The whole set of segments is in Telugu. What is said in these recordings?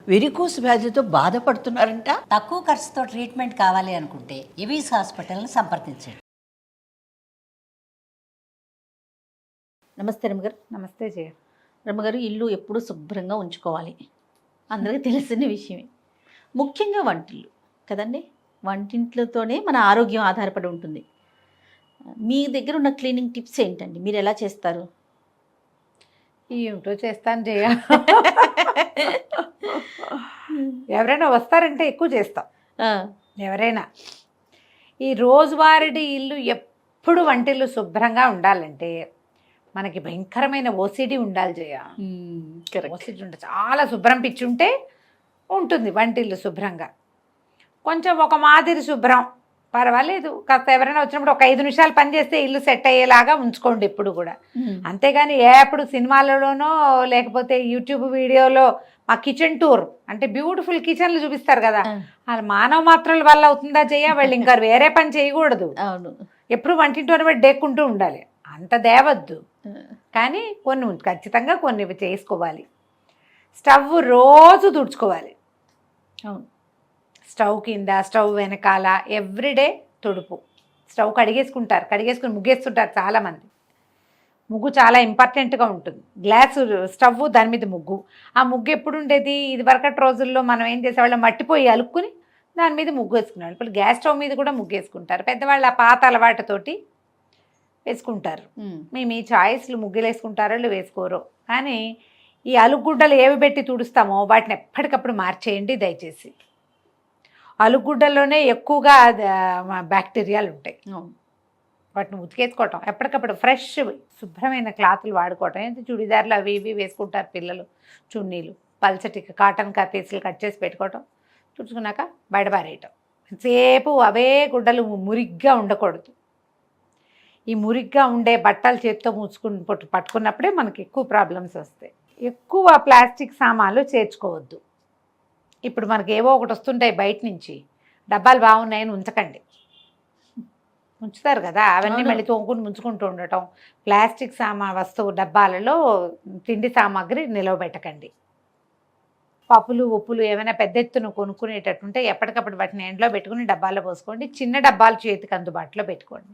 వెరికోస్ వ్యాధితో బాధపడుతున్నారంట. తక్కువ ఖర్చుతో ట్రీట్మెంట్ కావాలి అనుకుంటే ఎవిస్ హాస్పిటల్ని సంప్రదించండి. నమస్తే రమ్మగారు. నమస్తే జయ. రమ్మగారు, ఇల్లు ఎప్పుడూ శుభ్రంగా ఉంచుకోవాలి, అందరికీ తెలిసిన విషయమే. ముఖ్యంగా వంటిల్లు కదండి, వంటింట్లతోనే మన ఆరోగ్యం ఆధారపడి ఉంటుంది. మీ దగ్గర ఉన్న క్లీనింగ్ టిప్స్ ఏంటండి? మీరు ఎలా చేస్తారు? ఏమిటో చేస్తాను జయ. ఎవరైనా వస్తారంటే ఎక్కువ చేస్తాం. ఎవరైనా ఈ రోజువారీ ఇల్లు ఎప్పుడు వంటిల్లు శుభ్రంగా ఉండాలంటే మనకి భయంకరమైన ఓసిడి ఉండాలి జయ. ఓసిడి ఉంటే చాలా శుభ్రం పిచ్చుంటే ఉంటుంది వంటిల్లు శుభ్రంగా. కొంచెం ఒక మాదిరి శుభ్రం పర్వాలేదు, కాస్త ఎవరైనా వచ్చినప్పుడు ఒక 5 నిమిషాలు పని చేస్తే ఇల్లు సెట్ అయ్యేలాగా ఉంచుకోండి ఎప్పుడు కూడా. అంతేగాని ఎప్పుడు సినిమాలలోనో లేకపోతే యూట్యూబ్ వీడియోలో మా కిచెన్ టూర్ అంటే బ్యూటిఫుల్ కిచెన్లు చూపిస్తారు కదా, వాళ్ళ మానవ మాత్రల వల్ల అవుతుందా జయ? వాళ్ళు ఇంకా వేరే పని చేయకూడదు. అవును, ఎప్పుడు వంటింటోనే బట్టి డేక్కుంటూ ఉండాలి, అంత దేవద్దు. కానీ కొన్ని ఖచ్చితంగా కొన్ని చేసుకోవాలి. స్టవ్ రోజు తుడుచుకోవాలి. అవును, స్టవ్ కింద, స్టవ్ వెనకాల ఎవ్రీడే తుడుపు. స్టవ్ కడిగేసుకుని ముగ్గేస్తుంటారు చాలామంది. ముగ్గు చాలా ఇంపార్టెంట్గా ఉంటుంది. గ్లాసు స్టవ్, దాని మీద ముగ్గు. ఆ ముగ్గు ఎప్పుడు ఉండేది? ఇది వరకటి రోజుల్లో మనం ఏం చేసేవాళ్ళం, మట్టిపోయి అలుక్కుని దాని మీద ముగ్గు వేసుకునేవాళ్ళు. ఇప్పుడు గ్యాస్ స్టవ్ మీద కూడా ముగ్గు వేసుకుంటారు. పెద్దవాళ్ళు ఆ పాత అలవాటుతోటి వేసుకుంటారు. మీ చాయిస్లు ముగ్గులు వేసుకుంటారో వేసుకోరో, కానీ ఈ అలుగుడ్డలు ఏవి పెట్టి తుడుస్తామో వాటిని ఎప్పటికప్పుడు మార్చేయండి దయచేసి. అలుగుడ్డల్లోనే ఎక్కువగా బ్యాక్టీరియాలు ఉంటాయి. వాటిని ఉతికేసుకోవటం, ఎప్పటికప్పుడు ఫ్రెష్ శుభ్రమైన క్లాతులు వాడుకోవటం. ఏంటి చుడిదార్లు అవి ఇవి వేసుకుంటారు పిల్లలు, చున్నీలు, పల్చటి కాటన్ పీసులు కట్ చేసి పెట్టుకోవటం, తుడుచుకున్నాక బయటపారేయటం. సేపు అవే గుడ్డలు మురిగ్గా ఉండకూడదు. ఈ మురిగ్గా ఉండే బట్టలు చేతితో పట్టుకున్నప్పుడే మనకి ఎక్కువ ప్రాబ్లమ్స్ వస్తాయి. ఎక్కువ ప్లాస్టిక్ సామాన్లు చేర్చుకోవద్దు. ఇప్పుడు మనకి ఏవో ఒకటి వస్తుంటాయి బయట నుంచి, డబ్బాలు బాగున్నాయని ఉంచకండి. ఉంచుతారు కదా, అవన్నీ మళ్ళీ తోముకుని ముంచుకుంటూ ఉండటం. ప్లాస్టిక్ వస్తువు డబ్బాలలో తిండి సామాగ్రి నిలవబెట్టకండి. పప్పులు ఉప్పులు ఏమైనా పెద్ద ఎత్తున కొనుక్కునేటట్టుంటే ఎప్పటికప్పుడు వాటిని ఎండలో పెట్టుకుని డబ్బాలో పోసుకోండి. చిన్న డబ్బాలు చేతికి అందుబాటులో పెట్టుకోండి.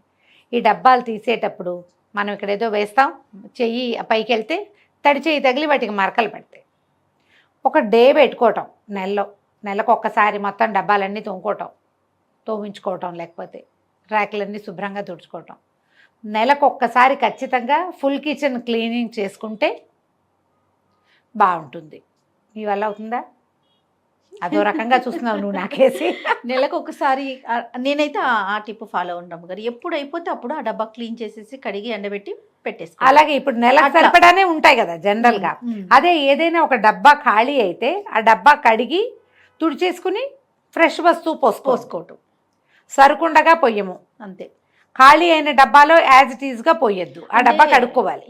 ఈ డబ్బాలు తీసేటప్పుడు మనం ఇక్కడ ఏదో వేస్తాం, చెయ్యి పైకి వెళ్తే తడి చెయ్యి తగిలి వాటికి మరకలు పడతాయి. ఒక డే పెట్టుకోవటం, నెలకు ఒక్కసారి మొత్తం డబ్బాలన్నీ తోమించుకోవటం, లేకపోతే ర్యాకులన్నీ శుభ్రంగా తుడుచుకోవటం. నెలకు ఒక్కసారి ఖచ్చితంగా ఫుల్ కిచెన్ క్లీనింగ్ చేసుకుంటే బాగుంటుంది. మీ వల్ల అవుతుందా? అదో రకంగా చూస్తున్నావు నువ్వు నాకేసి. నెలకు ఒకసారి నేనైతే ఆ టిప్ ఫాలో ఉంటాం గారు. ఎప్పుడు అయిపోతే అప్పుడు ఆ డబ్బా క్లీన్ చేసేసి కడిగి ఎండబెట్టి పెట్టేసుకో. అలాగే ఇప్పుడు నెలకు సరిపడానే ఉంటాయి కదా జనరల్గా. అదే ఏదైనా ఒక డబ్బా ఖాళీ అయితే ఆ డబ్బా కడిగి తుడిచేసుకుని ఫ్రెష్ వస్తువు పోసుకోవటం. సరుకుండగా పొయ్యము అంతే. ఖాళీ అయిన డబ్బాలో యాజ్ ఇట్ ఈజ్గా పోయొద్దు, ఆ డబ్బా కడుక్కోవాలి.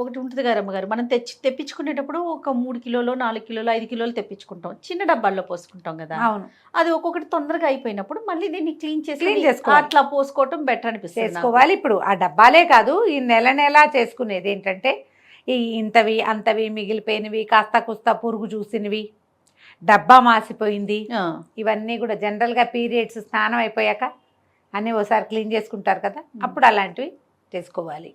ఒకటి ఉంటుంది గారు అమ్మగారు, మనం తెప్పించుకునేటప్పుడు ఒక 3 కిలోలు 4 కిలోలు 5 కిలోలు తెప్పించుకుంటాం, చిన్న డబ్బాల్లో పోసుకుంటాం కదా. అవును, అది ఒక్కొక్కటి తొందరగా అయిపోయినప్పుడు మళ్ళీ దీన్ని క్లీన్ చేసుకోవాలి. అట్లా పోసుకోవటం బెటర్ అనిపిస్తుంది. చేసుకోవాలి. ఇప్పుడు ఆ డబ్బాలే కాదు, ఈ నెల చేసుకునేది ఏంటంటే ఈ ఇంతవి అంతవి మిగిలిపోయినవి, కాస్త కుస్తా పురుగు చూసినవి, డబ్బా మాసిపోయింది, ఇవన్నీ కూడా జనరల్గా పీరియడ్స్ స్నానం అయిపోయాక అన్నీ ఒకసారి క్లీన్ చేసుకుంటారు కదా, అప్పుడు అలాంటివి చేసుకోవాలి.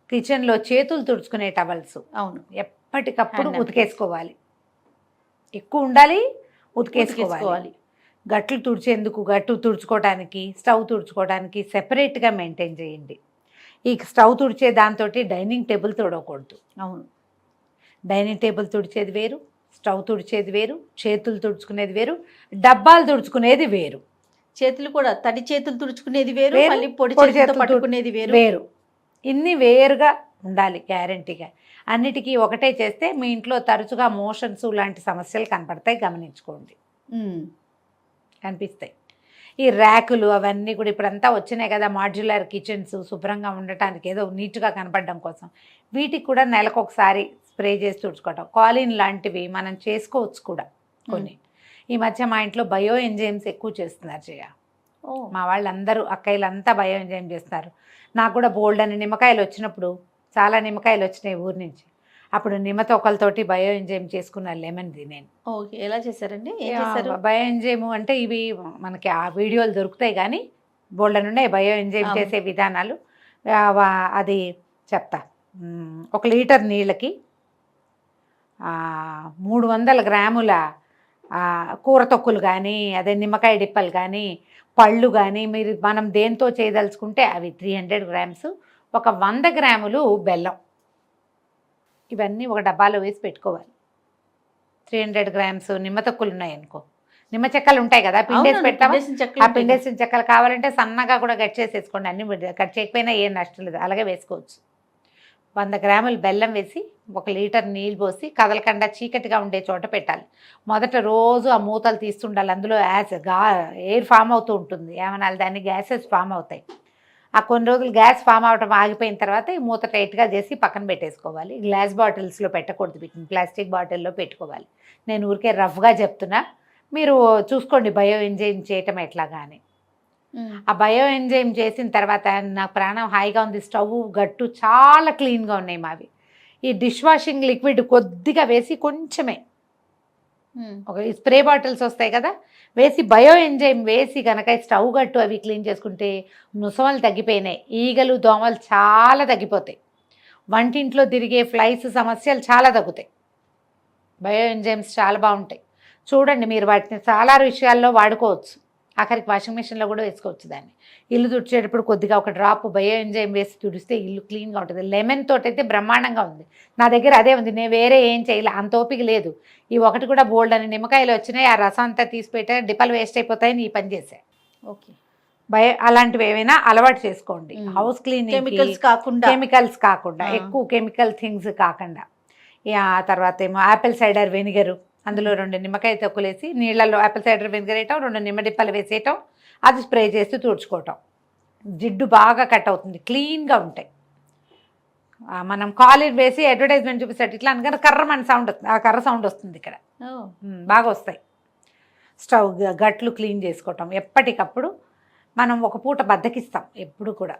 కిచెన్లో చేతులు తుడుచుకునే టవల్స్ అవును ఎప్పటికప్పుడు ఉతికేసుకోవాలి. ఎక్కువ ఉండాలి, ఉతికేసుకోవాలి. గట్లు తుడుచుకోవడానికి, స్టవ్ తుడుచుకోవడానికి సెపరేట్గా మెయింటైన్ చేయండి. ఈ స్టవ్ తుడిచే దాంతో డైనింగ్ టేబుల్ తుడవకూడదు. అవును, డైనింగ్ టేబుల్ తుడిచేది వేరు, స్టవ్ తుడిచేది వేరు, చేతులు తుడుచుకునేది వేరు, డబ్బాలు తుడుచుకునేది వేరు. చేతులు కూడా తడి చేతులు తుడుచుకునేది వేరు, మళ్ళీ పొడి చేతులు పట్టుకునేది వేరు. ఇన్ని వేరుగా ఉండాలి గ్యారంటీగా. అన్నిటికీ ఒకటే చేస్తే మీ ఇంట్లో తరచుగా మోషన్స్ లాంటి సమస్యలు కనపడతాయి, గమనించుకోండి. కనిపిస్తాయి. ఈ ర్యాకులు అవన్నీ కూడా ఇప్పుడంతా వచ్చినాయి కదా, మాడ్యులర్ కిచెన్స్ శుభ్రంగా ఉండటానికి, ఏదో నీట్గా కనపడడం కోసం. వీటికి కూడా నెలకు ఒకసారి స్ప్రే చేసి తుడుచుకోవటం. కాలిన్ లాంటివి మనం చేసుకోవచ్చు కూడా కొన్ని. ఈ మధ్య మా ఇంట్లో బయో ఎంజైమ్స్ ఎక్కువ చేస్తున్నారు జయ. మా వాళ్ళందరూ అక్కయ్యలంతా బయో ఎంజైమ్ చేస్తున్నారు. నాకు కూడా బోల్డ్ అని నిమ్మకాయలు వచ్చినప్పుడు, చాలా నిమ్మకాయలు వచ్చినాయి ఊరి నుంచి, అప్పుడు నిమ్మతోకలతోటి బయో ఎంజైమ్ చేసుకున్న లెమన్ది నేను. ఓకే, ఎలా చేశారండి? ఏం చేశారు? బయో ఎంజైమ్ అంటే ఇవి మనకి ఆ వీడియోలు దొరుకుతాయి, కానీ బోల్డెన్ ఉన్నాయి బయో ఎంజైమ్ చేసే విధానాలు. అది చెప్తా. 1 లీటర్ నీళ్ళకి 300 గ్రాముల కూర తొక్కులు కానీ, అదే నిమ్మకాయ డిప్పలు కానీ, పళ్ళు కానీ, మనం దేంతో చేయదలుచుకుంటే అవి 300 గ్రామ్స్, ఒక 100 గ్రాములు బెల్లం, ఇవన్నీ ఒక డబ్బాలో వేసి పెట్టుకోవాలి. 300 గ్రామ్స్ నిమ్మ తొక్కులు ఉన్నాయి అనుకో, నిమ్మ చెక్కలు ఉంటాయి కదా, పిండేసి పెట్టామా, ఆ పిండేసిన చెక్కలు కావాలంటే సన్నగా కూడా కట్ చేసేసుకోండి. అన్ని కట్ చేయకపోయినా ఏం నష్టం లేదు, అలాగే వేసుకోవచ్చు. 100 గ్రాములు బెల్లం వేసి 1 లీటర్ నీళ్ళు పోసి కదలకుండా చీకటిగా ఉండే చోట పెట్టాలి. మొదట రోజు ఆ మూతలు తీస్తుండాలి, అందులో ఎయిర్ ఫామ్ అవుతూ ఉంటుంది, ఏమనాలి దాన్ని, గ్యాసెస్ ఫామ్ అవుతాయి. ఆ కొన్ని రోజులు గ్యాస్ ఫామ్ అవటం ఆగిపోయిన తర్వాత ఈ మూత టైట్గా చేసి పక్కన పెట్టేసుకోవాలి. గ్లాస్ బాటిల్స్లో పెట్టకూడదు, వీటిని ప్లాస్టిక్ బాటిల్లో పెట్టుకోవాలి. నేను ఊరికే రఫ్గా చెప్తున్నా, మీరు చూసుకోండి బయో ఎంజైమ్ చేయటం ఎట్లాగా అని. ఆ బయో ఎంజైమ్ చేసిన తర్వాత నాకు ప్రాణం హాయిగా ఉంది. స్టవ్ గట్టు చాలా క్లీన్గా ఉన్నాయి మావి. ఈ డిష్ వాషింగ్ లిక్విడ్ కొద్దిగా వేసి, కొంచెమే ఒక స్ప్రే బాటిల్స్ వస్తాయి కదా, వేసి బయో ఎంజైమ్ వేసి కనుక స్టవ్ గట్టు అవి క్లీన్ చేసుకుంటే ముసమలు తగ్గిపోయినాయి, ఈగలు దోమలు చాలా తగ్గిపోతాయి, వంటింట్లో తిరిగే ఫ్లైస్ సమస్యలు చాలా తగ్గుతాయి. బయో ఎంజైమ్స్ చాలా బాగుంటాయి, చూడండి. మీరు వాటిని చాలా విషయాల్లో వాడుకోవచ్చు. ఆఖరికి వాషింగ్ మిషన్లో కూడా వేసుకోవచ్చు దాన్ని. ఇల్లు తుడిచేటప్పుడు కొద్దిగా ఒక డ్రాప్ బయో ఎంజైమ్ వేసి తుడిస్తే ఇల్లు క్లీన్గా ఉంటుంది. లెమన్ తోటి అయితే బ్రహ్మాండంగా ఉంది, నా దగ్గర అదే ఉంది, నేను వేరే ఏం చేయలే, అంత ఓపిక లేదు. ఈ ఒకటి కూడా బోల్డ్ అని నిమ్మకాయలు వచ్చినాయి, ఆ రసం అంతా తీసి పెట్టా, డిప్పలు వేస్ట్ అయిపోతాయని ఈ పని చేశా. ఓకే, అలాంటివి ఏమైనా అలవాటు చేసుకోండి. హౌస్ క్లీనింగ్ కెమికల్స్ కాకుండా ఎక్కువ కెమికల్ థింగ్స్ కాకుండా. ఆ తర్వాత ఏమో యాపిల్ సైడర్ వెనిగరు, అందులో 2 నిమ్మకాయ తొక్కులేసి నీళ్ళల్లో యాపిల్ సైడర్ వెనిగర్ వేయటం, 2 నిమ్మ డిప్పలు వేసేయటం, అది స్ప్రే చేసి తుడుచుకోవటం. జిడ్డు బాగా కట్ అవుతుంది, క్లీన్గా ఉంటాయి. మనం కాలేజ్ వేసి అడ్వర్టైజ్మెంట్ చూపిస్తాడు ఇట్లా అనగానే కర్రమని సౌండ్ వస్తుంది, ఆ కర్ర సౌండ్ వస్తుంది ఇక్కడ, బాగా వస్తాయి. స్టవ్ గట్లు క్లీన్ చేసుకోవటం ఎప్పటికప్పుడు. మనం ఒక పూట బద్దకిస్తాం ఎప్పుడు కూడా,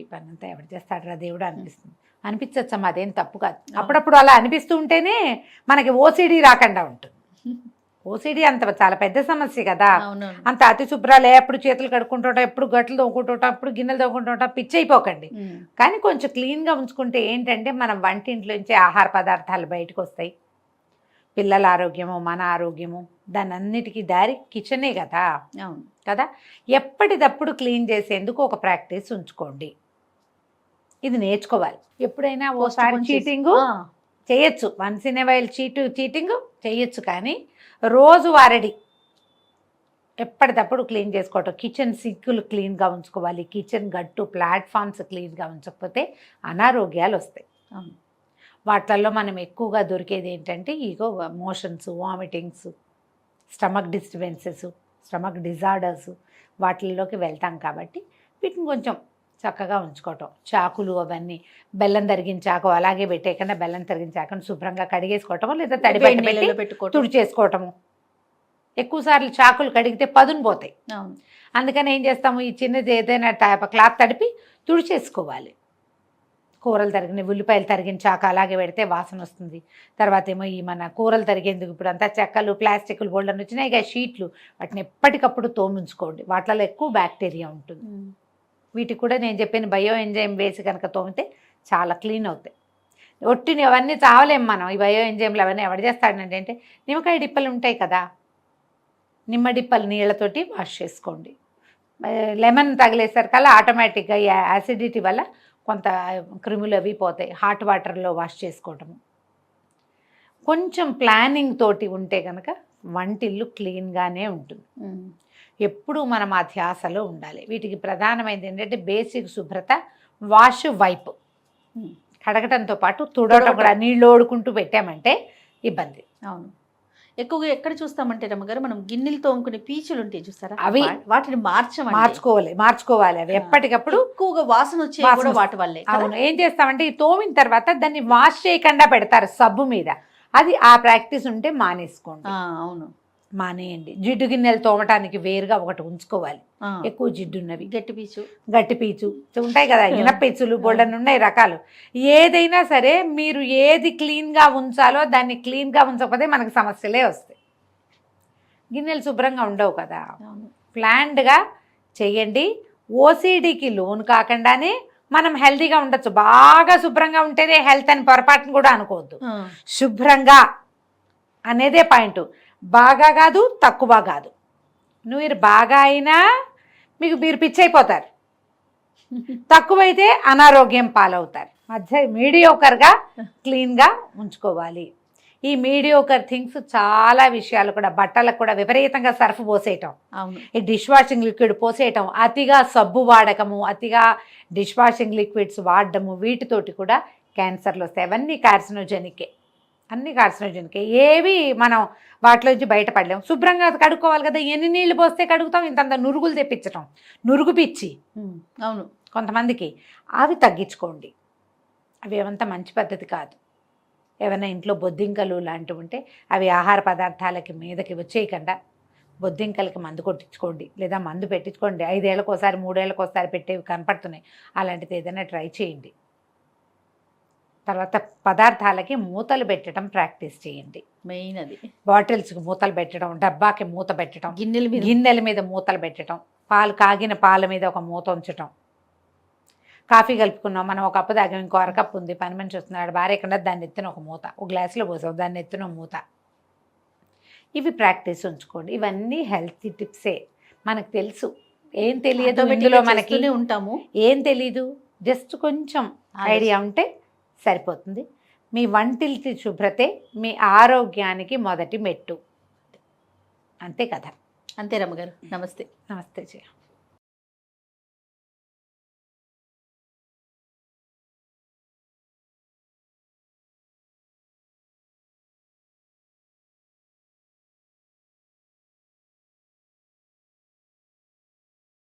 ఈ పని అంతా ఎవరు చేస్తాడరా దేవుడు అనిపిస్తుంది. అనిపించచ్చమ్మా, అదేం తప్పు కాదు. అప్పుడప్పుడు అలా అనిపిస్తూ ఉంటేనే మనకి ఓసిడి రాకుండా ఉంటుంది. ఓసిడి అంత చాలా పెద్ద సమస్య కదా, అంత అతి శుభ్రాలు, ఎప్పుడు చేతులు కడుక్కుంటుంటాం, ఎప్పుడు గట్లు తోముకుంటుంటాం, ఎప్పుడు గిన్నెలు తోముకుంటుంటాం, పిచ్చి అయిపోకండి. కానీ కొంచెం క్లీన్గా ఉంచుకుంటే ఏంటంటే మనం వంటింట్లోంచి ఆహార పదార్థాలు బయటకు వస్తాయి, పిల్లల ఆరోగ్యము, మన ఆరోగ్యము, దాని అన్నిటికీ దారి కిచెనే కదా. కదా, ఎప్పటిదప్పుడు క్లీన్ చేసేందుకు ఒక ప్రాక్టీస్ ఉంచుకోండి. ఇది నేర్చుకోవాలి. ఎప్పుడైనా ఓసారి చీటింగ్ చేయొచ్చు, once in a while cheating చేయొచ్చు, కానీ రోజు వారడి ఎప్పటికప్పుడు క్లీన్ చేసుకోవటం. కిచెన్ సింకులు క్లీన్గా ఉంచుకోవాలి, కిచెన్ గట్టు ప్లాట్ఫామ్స్ క్లీన్గా ఉంచకపోతే అనారోగ్యాలు వస్తాయి. వాటిల్లో మనం ఎక్కువగా దొరికేది ఏంటంటే ఇగో motions, vomitings, stomach disturbances, stomach disorders, వాటిల్లోకి వెళ్తాం. కాబట్టి వీటిని కొంచెం చక్కగా ఉంచుకోవటం. చాకులు అవన్నీ, బెల్లం తరిగిన చాకు అలాగే పెట్టేయకుండా బెల్లం తరిగిన చాకుని శుభ్రంగా కడిగేసుకోవటము, లేదా తడి పెట్టి తుడిచేసుకోవటము. ఎక్కువసార్లు చాకులు కడిగితే పదును పోతాయి, అందుకని ఏం చేస్తాము, ఈ చిన్నది ఏదైనా క్లాత్ తడిపి తుడిచేసుకోవాలి. కూరలు తరిగిన, ఉల్లిపాయలు తరిగిన చాకు అలాగే పెడితే వాసన వస్తుంది. తర్వాత ఏమో ఈ మన కూరలు తరిగేందుకు ఇప్పుడు అంతా చెక్కలు, ప్లాస్టిక్లు బోల్డర్ వచ్చినాయి ఇక షీట్లు, వాటిని ఎప్పటికప్పుడు తోమించుకోండి, వాటిలో ఎక్కువ బ్యాక్టీరియా ఉంటుంది. వీటికి కూడా నేను చెప్పిన బయో ఎంజైమ్ వేసి కనుక తోమితే చాలా క్లీన్ అవుతాయి. ఒట్టిని అవన్నీ చావలేము మనం, ఈ బయో ఎంజైమ్లు అవన్నీ ఎవరు చేస్తాడంటే అంటే నిమ్మకాయ డిప్పలు ఉంటాయి కదా, నిమ్మ డిప్పలు నీళ్ళతోటి వాష్ చేసుకోండి. లెమన్ తగిలేసరికల్లా ఆటోమేటిక్గా ఈ యాసిడిటీ వల్ల కొంత క్రిములు అవి పోతాయి. హాట్ వాటర్లో వాష్ చేసుకోవటము. కొంచెం ప్లానింగ్ తోటి ఉంటే కనుక వంటిల్లు క్లీన్గానే ఉంటుంది. ఎప్పుడు మనం ఆ ధ్యాసలో ఉండాలి. వీటికి ప్రధానమైనది ఏంటంటే బేసిక్ శుభ్రత, వాష్, వైప్, కడగటంతో పాటు తుడవటం కూడా. నీళ్ళు ఓడుకుంటూ పెట్టామంటే ఇబ్బంది. అవును, ఎక్కువగా ఎక్కడ చూస్తామంటే రమ్మగారు, మనం గిన్నెలు తోముకునే పీచులు ఉంటాయి చూస్తారా, అవి వాటిని మార్చుకోవాలి. అవి ఎప్పటికప్పుడు ఎక్కువగా వాసన వచ్చే వాటి వల్లే. అవును, ఏం చేస్తామంటే ఈ తోమిన తర్వాత దాన్ని వాష్ చేయకుండా పెడతారు సబ్బు మీద, అది ఆ ప్రాక్టీస్ ఉంటే మానేసుకోండి. అవును, మానేయండి. జిడ్డు గిన్నెలు తోమటానికి వేరుగా ఒకటి ఉంచుకోవాలి, ఆ, ఎక్కువ జిడ్డు ఉన్నవి. గట్టి పీచు. గట్టి పీచు ఉంటాయి కదా, ఇనపీచులు బోల్డన్ ఉన్నాయి రకాలు. ఏదైనా సరే మీరు ఏది క్లీన్గా ఉంచాలో దాన్ని క్లీన్గా ఉంచకపోతే మనకు సమస్యలే వస్తాయి. గిన్నెలు శుభ్రంగా ఉండవు కదా. అవును. ప్లాన్డ్గా చేయండి. ఓసిడికి లోన్ కాకుండానే మనం హెల్తీగా ఉండొచ్చు. బాగా శుభ్రంగా ఉంటేనే హెల్త్ అని పొరపాటును కూడా అనుకోవద్దు. ఆ, శుభ్రంగా అనేదే పాయింట్. బాగా కాదు, తక్కువ కాదు. మీరు బాగా అయినా మీరు పిచ్చి అయిపోతారు, తక్కువైతే అనారోగ్యం పాలవుతారు. మధ్య మీడియోకర్గా క్లీన్గా ఉంచుకోవాలి. ఈ మీడియోకర్ థింగ్స్ చాలా విషయాలు కూడా, బట్టలకు కూడా విపరీతంగా సర్ఫ్ పోసేయటం, అవును. ఈ డిష్ వాషింగ్ లిక్విడ్ పోసేయటం, అతిగా సబ్బు వాడకము, అతిగా డిష్ వాషింగ్ లిక్విడ్స్ వాడడము, వీటితోటి కూడా క్యాన్సర్లు వస్తాయి. అవన్నీ కార్సినోజెనికే, అన్ని కార్సినోజెనికే. ఏవి మనం వాటిలోంచి బయటపడలేము. శుభ్రంగా కడుక్కోవాలి కదా. ఎన్ని నీళ్లు పోస్తే కడుగుతాం? ఇంతంత నురుగులు తెప్పించటం, నురుగు పిచ్చి అవును. కొంతమందికి. అవి తగ్గించుకోండి. అవి ఏమంత మంచి పద్ధతి కాదు. ఏమైనా ఇంట్లో బొద్దింకలు లాంటివి ఉంటే అవి ఆహార పదార్థాలకి మీదకి వచ్చేయకుండా బొద్దింకలకి మందు కొట్టించుకోండి, లేదా మందు పెట్టించుకోండి. 5 ఏళ్ళకోసారి 3 ఏళ్ళకోసారి పెట్టేవి కనపడుతున్నాయి. అలాంటిది ఏదైనా ట్రై చేయండి. తర్వాత పదార్థాలకి మూతలు పెట్టడం ప్రాక్టీస్ చేయండి. మెయిన్ అది. బాటిల్స్కి మూతలు పెట్టడం, డబ్బాకి మూత పెట్టడం, గిన్నెల మీద మూతలు పెట్టడం, కాగిన పాల మీద ఒక మూత ఉంచటం. కాఫీ కలుపుకున్నాం, మనం ఒక కప్పు తాగాం, ఇంకో అరకప్పు ఉంది, పని మనిషి వస్తున్నాడు, భార్య ఎక్కడ, దాన్ని ఎత్తున ఒక మూత, ఒక గ్లాసులో పోసావు, దాన్ని ఎత్తున మూత. ఇవి ప్రాక్టీస్ ఉంచుకోండి. ఇవన్నీ హెల్తీ టిప్సే. మనకు తెలుసు, ఏం తెలియదు ఇందులో మనకి, ఉంటాము, ఏం తెలీదు, జస్ట్ కొంచెం ఐడియా ఉంటే సరిపోతుంది. మీ వంటిల్తి శుభ్రతే మీ ఆరోగ్యానికి మొదటి మెట్టు. అంతే కదా. అంతే రమ్మగారు. నమస్తే. నమస్తే జయ.